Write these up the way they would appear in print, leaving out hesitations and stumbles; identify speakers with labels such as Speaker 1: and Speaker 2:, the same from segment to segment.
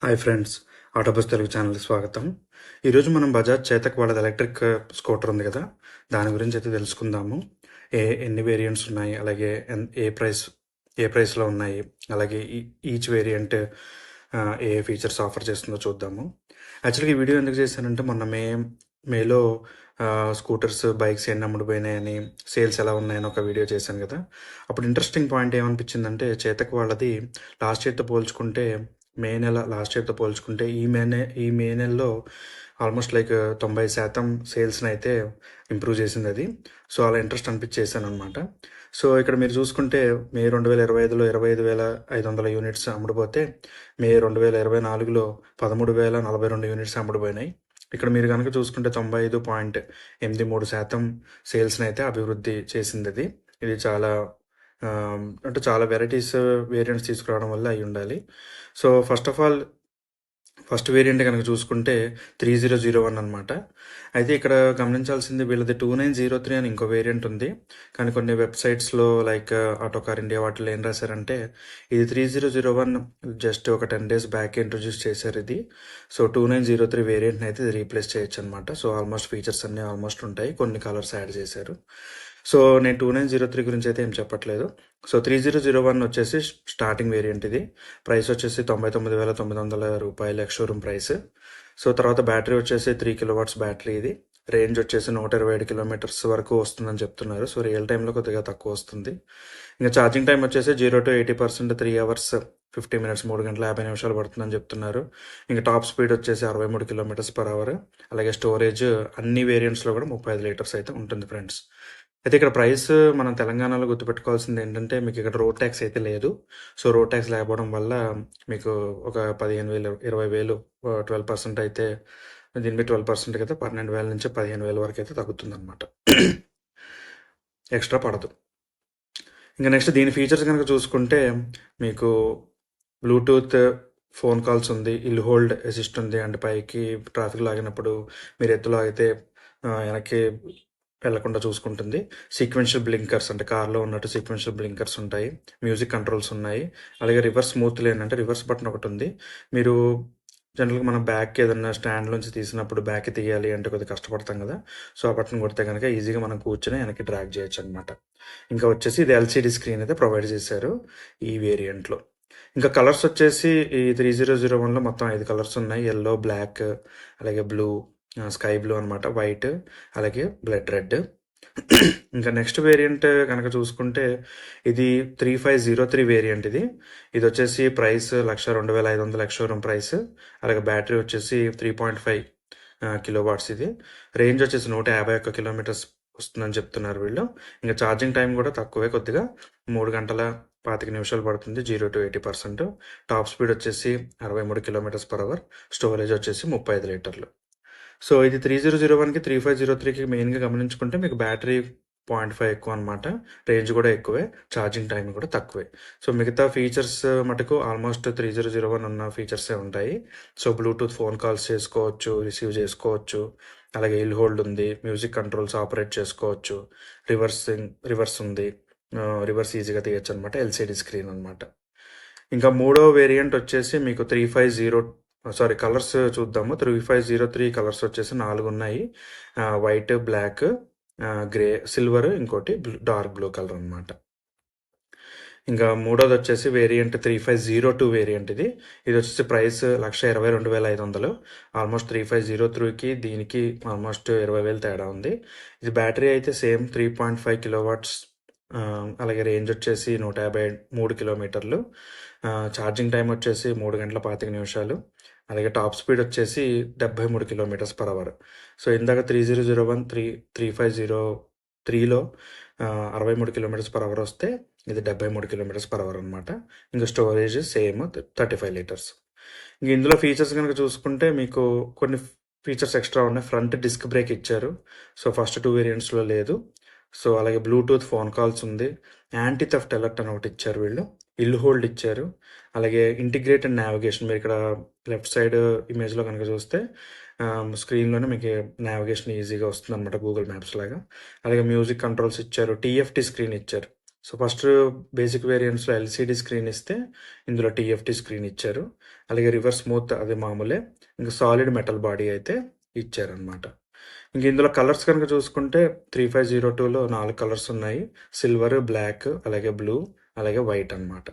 Speaker 1: Hi friends, ఆటోబస్ Telugu ఛానల్కి స్వాగతం. ఈరోజు మనం బజాజ్ చేతక్ వాళ్ళది ఎలక్ట్రిక్ స్కూటర్ ఉంది కదా, దాని గురించి అయితే తెలుసుకుందాము. ఎన్ని వేరియంట్స్ ఉన్నాయి, అలాగే ఏ ప్రైస్లో ఉన్నాయి, అలాగే ఈచ్ వేరియంట్ ఏ ఫీచర్స్ ఆఫర్ చేస్తుందో చూద్దాము. యాక్చువల్గా ఈ వీడియో ఎందుకు చేశానంటే మొన్న మేలో స్కూటర్స్, బైక్స్ ఎన్ని అమ్ముడుపోయినాయని, సేల్స్ ఎలా ఉన్నాయని ఒక వీడియో చేశాను కదా. అప్పుడు ఇంట్రెస్టింగ్ పాయింట్ ఏమనిపించిందంటే చేతక్ వాళ్ళది లాస్ట్ ఇయర్తో పోల్చుకుంటే లాస్ట్ ఇయర్తో పోల్చుకుంటే ఈ మే నెలలో ఆల్మోస్ట్ లైక్ 90% సేల్స్ని అయితే ఇంప్రూవ్ చేసింది అది. సో అలా ఇంట్రెస్ట్ అనిపించేసాను అనమాట. సో ఇక్కడ మీరు చూసుకుంటే మే 2025లో 25,500 యూనిట్స్ అమ్ముడుపోతే మే 2024లో 13,042 యూనిట్స్ అమ్ముడుపోయినాయి. ఇక్కడ మీరు కనుక చూసుకుంటే 95.83% సేల్స్ని అయితే అభివృద్ధి చేసింది అది. ఇది చాలా అంటే చాలా వేరియంట్స్ తీసుకురావడం వల్ల అయి ఉండాలి. సో ఫస్ట్ వేరియంట్ కనుక చూసుకుంటే 3001 అనమాట. అయితే ఇక్కడ గమనించాల్సింది వీళ్ళది 2903 అని ఇంకో వేరియంట్ ఉంది. కానీ కొన్ని వెబ్సైట్స్లో లైక్ ఆటోకార్ ఇండియా వాటిలో ఏం రాశారంటే ఇది 3001 జస్ట్ ఒక 10 days బ్యాక్ ఇంట్రొడ్యూస్ చేశారు ఇది. సో 2903 వేరియంట్ని అయితే ఇది రీప్లేస్ చేయొచ్చు అనమాట. సో ఆల్మోస్ట్ ఫీచర్స్ అన్నీ ఆల్మోస్ట్ ఉంటాయి, కొన్ని కలర్స్ యాడ్ చేశారు. సో నేను 2903 గురించి అయితే ఏం చెప్పట్లేదు. సో 3001 వచ్చేసి స్టార్టింగ్ వేరియంట్ ఇది. ప్రైస్ వచ్చేసి 99,900 రూపాయలు ఎక్స్ షోరూమ్ ప్రైస్. సో తర్వాత బ్యాటరీ వచ్చేసి 3 కిలోవాట్స్ బ్యాటరీ ఇది. రేంజ్ వచ్చేసి 127 కిలోమీటర్స్ వరకు వస్తుందని చెప్తున్నారు. సో రియల్ టైంలో కొద్దిగా తక్కువ వస్తుంది. ఇంకా ఛార్జింగ్ టైం వచ్చేసి 0 to 80% 3 hours 50 minutes 3 గంటల 50 నిమిషాలు పడుతుందని చెప్తున్నారు. ఇంకా టాప్ స్పీడ్ వచ్చేసి 63 km/h. అలాగే స్టోరేజ్ అన్ని వేరియంట్స్లో కూడా 35 లీటర్స్ అయితే ఉంటుంది ఫ్రెండ్స్. అయితే ఇక్కడ ప్రైస్ మనం తెలంగాణలో గుర్తుపెట్టుకోవాల్సింది ఏంటంటే మీకు ఇక్కడ రోడ్ ట్యాక్స్ అయితే లేదు. సో రోడ్ ట్యాక్స్ లేకపోవడం వల్ల మీకు ఒక 15,000 20,000 12% అయితే దీని మీద 12% అయితే 12,000 నుంచి 15,000 వరకు అయితే తగ్గుతుంది అనమాట. ఎక్స్ట్రా పడదు. ఇంకా నెక్స్ట్ దీని ఫీచర్స్ కనుక చూసుకుంటే మీకు బ్లూటూత్ ఫోన్ కాల్స్ ఉంది, ఇల్ హోల్డ్ అసిస్ట్ ఉంది. అంటే పైకి ట్రాఫిక్ లాగినప్పుడు మీరు ఎత్తులో అయితే వెనక్కి వెళ్లకుండా చూసుకుంటుంది. సీక్వెన్షియల్ బ్లింకర్స్ అంటే కార్లో ఉన్నట్టు సీక్వెన్షియల్ బ్లింకర్స్ ఉంటాయి. మ్యూజిక్ కంట్రోల్స్ ఉన్నాయి. అలాగే రివర్స్ స్మూత్ లేన్ అంటే రివర్స్ బటన్ ఒకటి ఉంది. మీరు జనరల్గా మనం బ్యాక్ ఏదన్నా స్టాండ్ నుంచి తీసినప్పుడు బ్యాక్ తీయాలి అంటే కొద్దిగా కష్టపడతాం కదా. సో ఆ బటన్ కొడితే కనుక ఈజీగా మనం కూర్చొని వెనక్కి డ్రాగ్ చేయొచ్చు అనమాట. ఇంకా వచ్చేసి ఇది ఎల్సిడి స్క్రీన్ అయితే ప్రొవైడ్ చేశారు ఈ వేరియంట్లో. ఇంకా కలర్స్ వచ్చేసి ఈ 3001లో మొత్తం 5 కలర్స్ ఉన్నాయి. ఎల్లో, బ్లాక్, అలాగే బ్లూ, స్కై బ్లూ అనమాట, వైట్, అలాగే బ్లడ్ రెడ్. ఇంకా నెక్స్ట్ వేరియంట్ కనుక చూసుకుంటే ఇది 3503 వేరియంట్ ఇది. ఇది వచ్చేసి ప్రైస్ 1,02,500 ఎక్స్ షోరూమ్ ప్రైస్. అలాగే బ్యాటరీ వచ్చేసి 3.5 కిలోవాట్స్ ఇది. రేంజ్ వచ్చేసి 151 కిలోమీటర్స్ వస్తుందని చెప్తున్నారు వీళ్ళు. ఇంకా ఛార్జింగ్ టైం కూడా తక్కువే, కొద్దిగా 3 గంటల 25 నిమిషాలు పడుతుంది, 0 to 80%. టాప్ స్పీడ్ వచ్చేసి 63 km/h. స్టోరేజ్ వచ్చేసి 35 లీటర్లు. సో ఇది 3001కి 3503కి మెయిన్గా గమనించుకుంటే మీకు బ్యాటరీ 0.5 ఎక్కువ అనమాట. రేంజ్ కూడా ఎక్కువే, ఛార్జింగ్ టైం కూడా తక్కువే. సో మిగతా ఫీచర్స్ మటుకు ఆల్మోస్ట్ 3001 ఉన్న ఫీచర్సే ఉంటాయి. సో బ్లూటూత్ ఫోన్ కాల్స్ చేసుకోవచ్చు, రిసీవ్ చేసుకోవచ్చు. అలాగే ఇల్ హోల్డ్ ఉంది, మ్యూజిక్ కంట్రోల్స్ ఆపరేట్ చేసుకోవచ్చు, రివర్స్ ఉంది, రివర్స్ ఈజీగా తీయచ్చు అనమాట. ఎల్సిడి స్క్రీన్ అనమాట. ఇంకా మూడో వేరియంట్ వచ్చేసి మీకు కలర్స్ చూద్దాము. 3503 కలర్స్ వచ్చేసి 4 ఉన్నాయి. వైట్, బ్లాక్, గ్రే, సిల్వర్, ఇంకోటి డార్క్ బ్లూ కలర్ అనమాట. ఇంకా మూడోది వచ్చేసి వేరియంట్ 3502 వేరియంట్ ఇది. ఇది వచ్చేసి ప్రైస్ 1,22,500. ఆల్మోస్ట్ 3503కి దీనికి ఆల్మోస్ట్ 20,000 తేడా ఉంది. ఇది బ్యాటరీ అయితే సేమ్ 3.5 కిలోవాట్స్. అలాగే రేంజ్ వచ్చేసి 153 కిలోమీటర్లు. ఛార్జింగ్ టైం వచ్చేసి 3 గంటల 25 నిమిషాలు. అలాగే టాప్ స్పీడ్ వచ్చేసి 73 km/h. సో ఇందాక 3001 3503లో 63 km/h వస్తే ఇది 73 km/h అనమాట. ఇంకా స్టోరేజ్ సేమ్ 35 లీటర్స్. ఇంక ఇందులో ఫీచర్స్ కనుక చూసుకుంటే మీకు కొన్ని ఫీచర్స్ ఎక్స్ట్రా ఉన్నాయి. ఫ్రంట్ డిస్క్ బ్రేక్ ఇచ్చారు. సో ఫస్ట్ 2 వేరియంట్స్లో లేదు. సో అలాగే బ్లూటూత్ ఫోన్ కాల్స్ ఉంది. యాంటీ థెఫ్ట్ అలర్ట్ అని ఒకటి ఇచ్చారు వీళ్ళు. ఇల్ హోల్డ్ ఇచ్చారు. అలాగే ఇంటిగ్రేటెడ్ నావిగేషన్, మీరు ఇక్కడ లెఫ్ట్ సైడ్ ఇమేజ్లో కనుక చూస్తే స్క్రీన్లోనే మీకు నావిగేషన్ ఈజీగా వస్తుంది అనమాట, గూగుల్ మ్యాప్స్ లాగా. అలాగే మ్యూజిక్ కంట్రోల్స్ ఇచ్చారు, టీఎఫ్టీ స్క్రీన్ ఇచ్చారు. సో ఫస్ట్ బేసిక్ వేరియంట్స్లో ఎల్సిడి స్క్రీన్ ఇస్తే ఇందులో టీఎఫ్టీ స్క్రీన్ ఇచ్చారు. అలాగే రివర్స్ స్మూత్ అది మామూలే. ఇంకా సాలిడ్ మెటల్ బాడీ అయితే ఇచ్చారనమాట. ఇంక ఇందులో కలర్స్ కనుక చూసుకుంటే 3502లో 4 కలర్స్ ఉన్నాయి. సిల్వర్, బ్లాక్, అలాగే బ్లూ, అలాగే వైట్ అనమాట.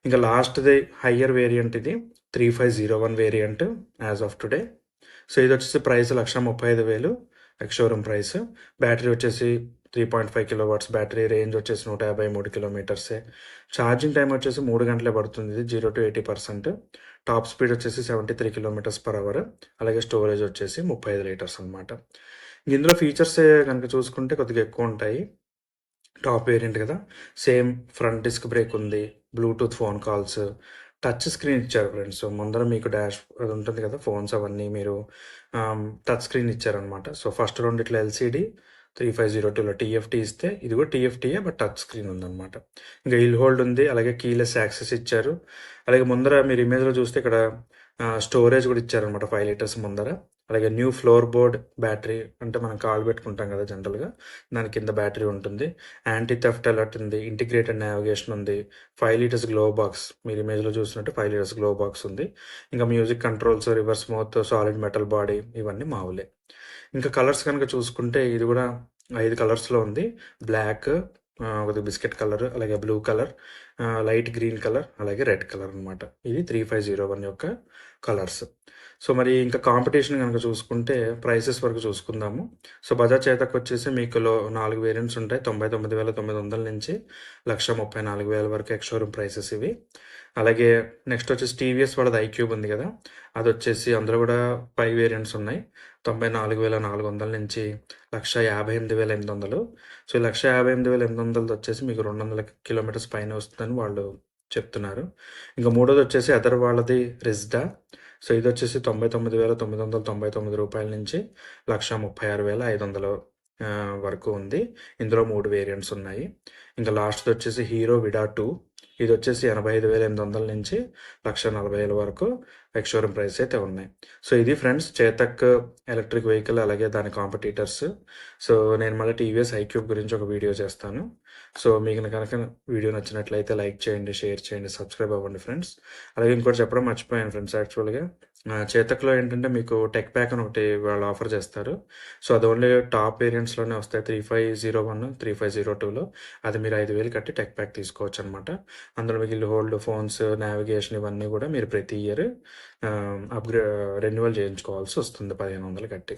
Speaker 1: ఇంకా లాస్ట్‌ది హయ్యర్ వేరియంట్ ఇది 3501 variant as of today. So ఇది వచ్చేసి price 1,35,000 ex showroom price. Battery వచ్చేసి 3.5 కిలో వాట్స్ బ్యాటరీ, రేంజ్ వచ్చేసి 153 కిలోమీటర్సే. ఛార్జింగ్ టైం వచ్చేసి 3 గంటలే పడుతుంది ఇది 0-80%. టాప్ స్పీడ్ వచ్చేసి 73 కిలోమీటర్స్ పర్ అవర్. అలాగే స్టోరేజ్ వచ్చేసి 35 లీటర్స్ అనమాట. ఇందులో ఫీచర్స్ కనుక చూసుకుంటే కొద్దిగా ఎక్కువ ఉంటాయి. టాప్ వేరియంట్ కదా. సేమ్ ఫ్రంట్ డిస్క్ బ్రేక్ ఉంది, Bluetooth phone calls, touch screen ఇచ్చారు ఫ్రెండ్స్. సో ముందర మీకు డాష్ అది ఉంటుంది కదా, ఫోన్స్ అవన్నీ మీరు టచ్ స్క్రీన్ ఇచ్చారనమాట. సో ఫస్ట్ రౌండ్ ఇట్లా ఎల్సిడి 3502లో టీఎఫ్టీ ఇస్తే ఇది కూడా టీఎఫ్టీయే, బట్ టచ్ స్క్రీన్ ఉందన్నమాట. ఇంకా హిల్ హోల్డ్ ఉంది, అలాగే కీలెస్ యాక్సెస్ ఇచ్చారు. అలాగే ముందర మీరు ఇమేజ్లో చూస్తే ఇక్కడ స్టోరేజ్ కూడా ఇచ్చారనమాట 5 లీటర్స్ ముందర. అలాగే న్యూ ఫ్లోర్ బోర్డ్ బ్యాటరీ, అంటే మనం కాల్ పెట్టుకుంటాం కదా జనరల్గా, దాని కింద బ్యాటరీ ఉంటుంది. యాంటీ థెఫ్ట్ అలర్ట్ ఉంది, ఇంటిగ్రేటెడ్ నావిగేషన్ ఉంది, 5 లీటర్స్ గ్లో బాక్స్, మీరు ఇమేజ్లో చూసినట్టు 5 లీటర్స్ గ్లో బాక్స్ ఉంది. ఇంకా music controls, reverse smooth, solid metal body, ఇవన్నీ మామూలే. ఇంకా కలర్స్ కనుక చూసుకుంటే ఇది కూడా 5 కలర్స్లో ఉంది. బ్లాక్, ఒక బిస్కెట్ కలర్, అలాగే blue colour, light green colour, అలాగే రెడ్ కలర్ అనమాట. ఇది 3501 యొక్క కలర్స్. సో మరి ఇంకా కాంపిటీషన్ కనుక చూసుకుంటే ప్రైసెస్ వరకు చూసుకుందాము. సో బజాజ్ చేతక్ వచ్చేసి మీకు 4 వేరియంట్స్ ఉంటాయి. 99,900 నుంచి 1,34,000 వరకు ఎక్స్ షోరూమ్ ప్రైసెస్ ఇవి. అలాగే నెక్స్ట్ వచ్చేసి టీవీఎస్ వాళ్ళది ఐక్యూబ్ ఉంది కదా, అది వచ్చేసి అందులో కూడా 5 వేరియంట్స్ ఉన్నాయి. 94,400 నుంచి 1,58,800. సో 1,58,800 వచ్చేసి మీకు 200 కిలోమీటర్స్ పైన వస్తుందని వాళ్ళు చెప్తున్నారు. ఇంకా మూడోది వచ్చేసి అదర్ వాళ్ళది రిజ్డా. సో ఇది వచ్చేసి 99,999 రూపాయల నుంచి 1,36,500 వరకు ఉంది. ఇందులో 3 వేరియంట్స్ ఉన్నాయి. ఇంకా లాస్ట్ది వచ్చేసి హీరో విడా 2. ఇది వచ్చేసి 85,800 నుంచి 1,40,000 వరకు ఎక్స్ షోరూమ్ ప్రైస్ అయితే ఉన్నాయి. సో ఇది ఫ్రెండ్స్ చేతక్ ఎలక్ట్రిక్ వెహికల్, అలాగే దాని కాంపిటీటర్స్. సో నేను మళ్ళీ టీవీఎస్ ఐక్యూబ్ గురించి ఒక వీడియో చేస్తాను. సో మీకు కనుక వీడియో నచ్చినట్లయితే లైక్ చేయండి, షేర్ చేయండి, సబ్స్క్రైబ్ అవ్వండి ఫ్రెండ్స్. అలాగే ఇంకోటి చెప్పడం మర్చిపోయాను ఫ్రెండ్స్, యాక్చువల్గా చేతక్లో ఏంటంటే మీకు టెక్ ప్యాక్ అని ఒకటి వాళ్ళు ఆఫర్ చేస్తారు. సో అది ఓన్లీ టాప్ వేరియంట్స్లోనే వస్తాయి. 3501, 3502లో అది మీరు 5,000 కట్టి టెక్ ప్యాక్ తీసుకోవచ్చు అనమాట. అందులో మీకు హిల్ హోల్డ్, ఫోన్స్, నావిగేషన్ ఇవన్నీ కూడా మీరు ప్రతి ఇయర్ రెన్యువల్ చేయించుకోవాల్సి వస్తుంది 1,500 కట్టి.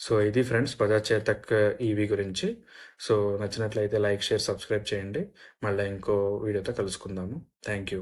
Speaker 1: సో ఇది ఫ్రెండ్స్ బజాజ్ చేతక్ ఈవీ గురించి. సో నచ్చినట్లయితే లైక్, షేర్, సబ్స్క్రైబ్ చేయండి. మళ్ళీ ఇంకో వీడియోతో కలుసుకుందాము. Thank you.